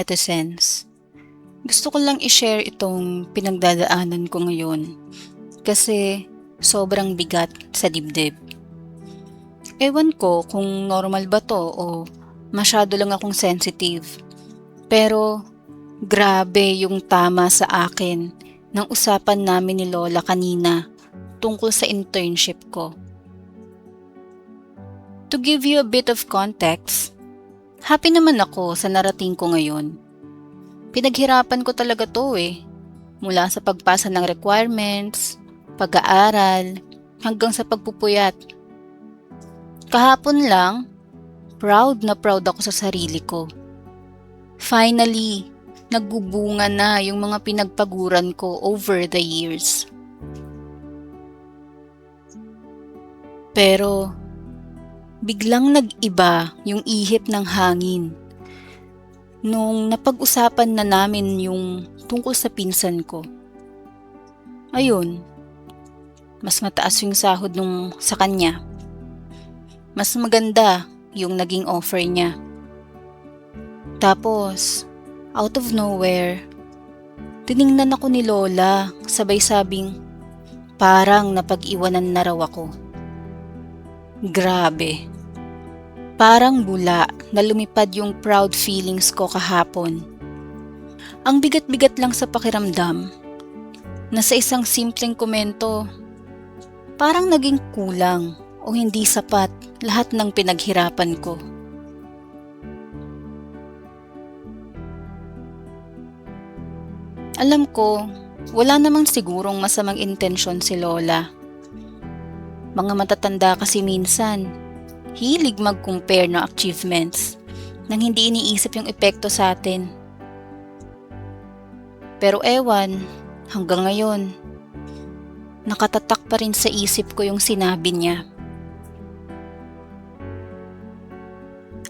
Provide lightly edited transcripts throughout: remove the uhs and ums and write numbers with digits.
ka-netizens. Gusto ko lang i-share itong pinagdadaanan ko ngayon kasi sobrang bigat sa dibdib. Ewan ko kung normal ba to o masyado lang akong sensitive. Pero grabe yung tama sa akin ng usapan namin ni Lola kanina tungkol sa internship ko. To give you a bit of context, happy naman ako sa narating ko ngayon. Pinaghirapan ko talaga to mula sa pagpasa ng requirements, pag-aaral, hanggang sa pagpupuyat. Kahapon lang, proud na proud ako sa sarili ko. Finally, nagbubunga na yung mga pinagpaguran ko over the years. Pero, biglang nag-iba yung ihip ng hangin nung napag-usapan na namin yung tungkol sa pinsan ko. Ayun, mas mataas yung sahod nung sa kanya. Mas maganda yung naging offer niya. Tapos, out of nowhere, tiningnan ako ni Lola, sabay sabing, parang napag-iwanan na raw ako. Grabe. Parang bula na lumipad yung proud feelings ko kahapon. Ang bigat-bigat lang sa pakiramdam na sa isang simpleng komento, parang naging kulang o hindi sapat lahat ng pinaghirapan ko. Alam ko, wala namang sigurong masamang intensyon si Lola. Mga matatanda kasi minsan, hilig mag-compare ng achievements nang hindi iniisip yung epekto sa atin. Pero ewan, hanggang ngayon, nakatatak pa rin sa isip ko yung sinabi niya.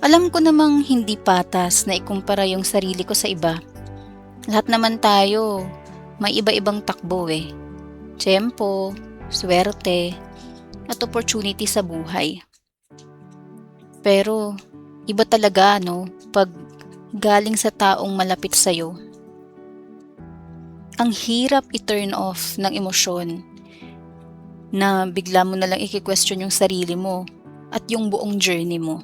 Alam ko namang hindi patas na ikumpara yung sarili ko sa iba. Lahat naman tayo, may iba-ibang takbo Tiyempo, swerte, at opportunity sa buhay. Pero, iba talaga pag galing sa taong malapit sa'yo. Ang hirap i-turn off ng emosyon na bigla mo na lang i-question yung sarili mo at yung buong journey mo.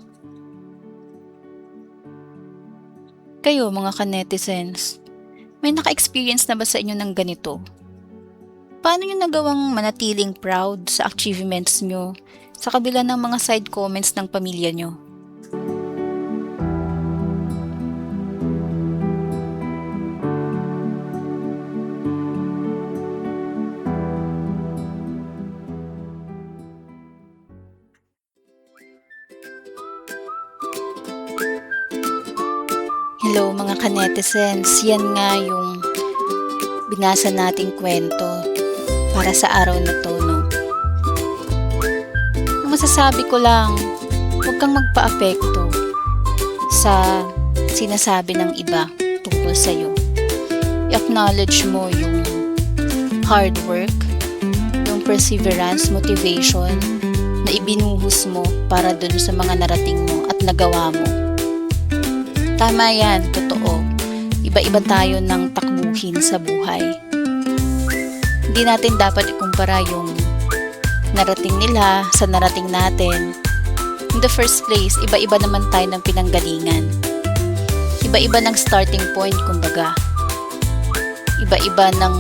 Kayo mga ka-netizens, may naka-experience na ba sa inyo ng ganito? Paano nyo nagawang manatiling proud sa achievements nyo sa kabila ng mga side comments ng pamilya nyo? Hello mga ka-netizens, yan nga yung binasa nating kwento para sa araw na to, Ang masasabi ko lang, huwag kang magpa-apekto sa sinasabi ng iba tungkol sa'yo. I-acknowledge mo yung hard work, yung perseverance, motivation na ibinuhos mo para dun sa mga narating mo at nagawa mo. Tama yan, totoo. Iba-iba tayo ng takbuhin sa buhay. Hindi natin dapat ikumpara yung narating nila sa narating natin. In the first place, iba-iba naman tayo ng pinanggalingan. Iba-iba ng starting point, kumbaga. Iba-iba ng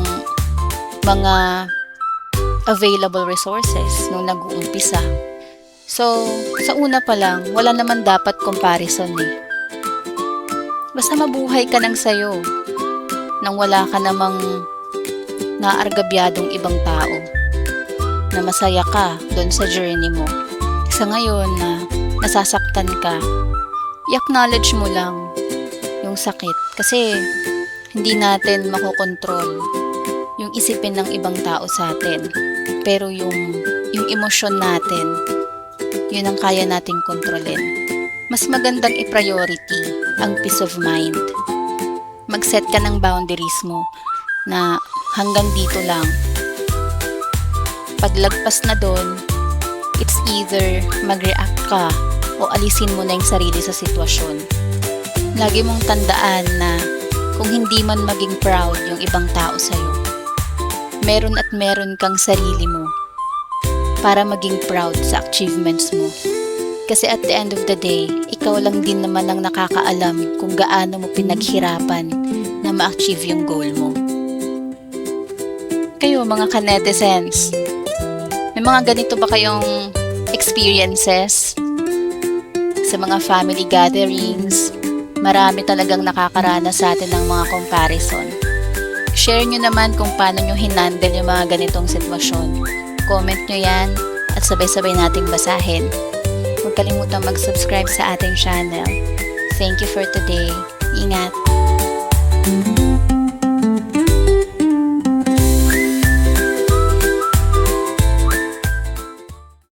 mga available resources nung nag-uumpisa. So, sa una pa lang, wala naman dapat comparison Basta mabuhay ka ng sayo nang wala ka namang naargabyadong ibang tao na masaya ka doon sa journey mo. Sa ngayon na nasasaktan ka, i-acknowledge mo lang yung sakit kasi hindi natin makokontrol yung isipin ng ibang tao sa atin. Pero yung emosyon natin, yun ang kaya nating kontrolin. Mas magandang i-priority ang peace of mind. Mag-set ka ng boundaries mo na hanggang dito lang. Paglagpas na doon, it's either mag-react ka o alisin mo na yung sarili sa sitwasyon. Lagi mong tandaan na kung hindi man maging proud yung ibang tao sa'yo, meron at meron kang sarili mo para maging proud sa achievements mo. Kasi at the end of the day, ikaw lang din naman ang nakakaalam kung gaano mo pinaghirapan na ma-achieve yung goal mo. Kayo mga ka-netizens, may mga ganito ba kayong experiences sa mga family gatherings? Marami talagang nakakaranas sa atin ng mga comparison. Share nyo naman kung paano nyo hinandle yung mga ganitong sitwasyon. Comment nyo yan at sabay-sabay nating basahin. Huwag kalimutang mag-subscribe sa ating channel. Thank you for today. Ingat!